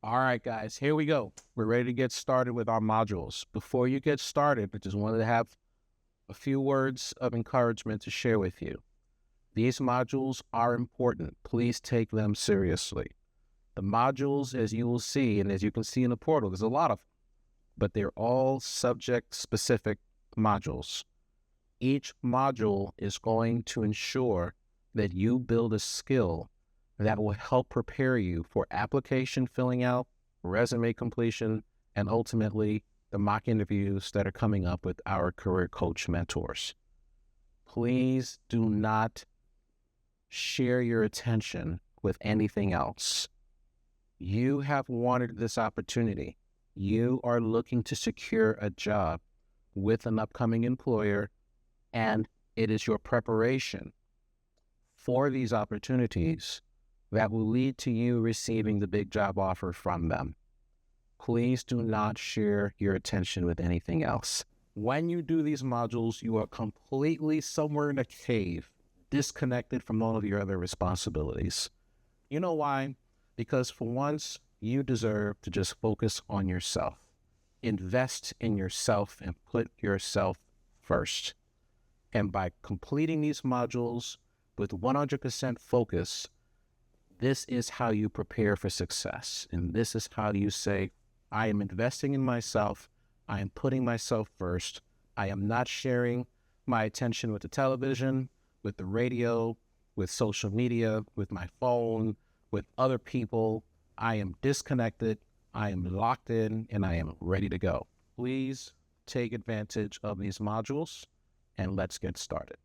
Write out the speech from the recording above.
All right, guys, here we go. We're ready to get started with our modules. Before you get started, I just wanted to have a few words of encouragement to share with you. These modules are important. Please take them seriously. The modules, as you will see, and as you can see in the portal, there's a lot of them, but they're all subject-specific modules. Each module is going to ensure that you build a skill that will help prepare you for application filling out, resume completion, and ultimately the mock interviews that are coming up with our career coach mentors. Please do not share your attention with anything else. You have wanted this opportunity. You are looking to secure a job with an upcoming employer, and it is your preparation for these opportunities that will lead to you receiving the big job offer from them. Please do not share your attention with anything else. When you do these modules, you are completely somewhere in a cave, disconnected from all of your other responsibilities. You know why? Because for once, you deserve to just focus on yourself. Invest in yourself and put yourself first. And by completing these modules with 100% focus, this is how you prepare for success. And this is how you say, I am investing in myself. I am putting myself first. I am not sharing my attention with the television, with the radio, with social media, with my phone, with other people. I am disconnected. I am locked in, and I am ready to go. Please take advantage of these modules, and let's get started.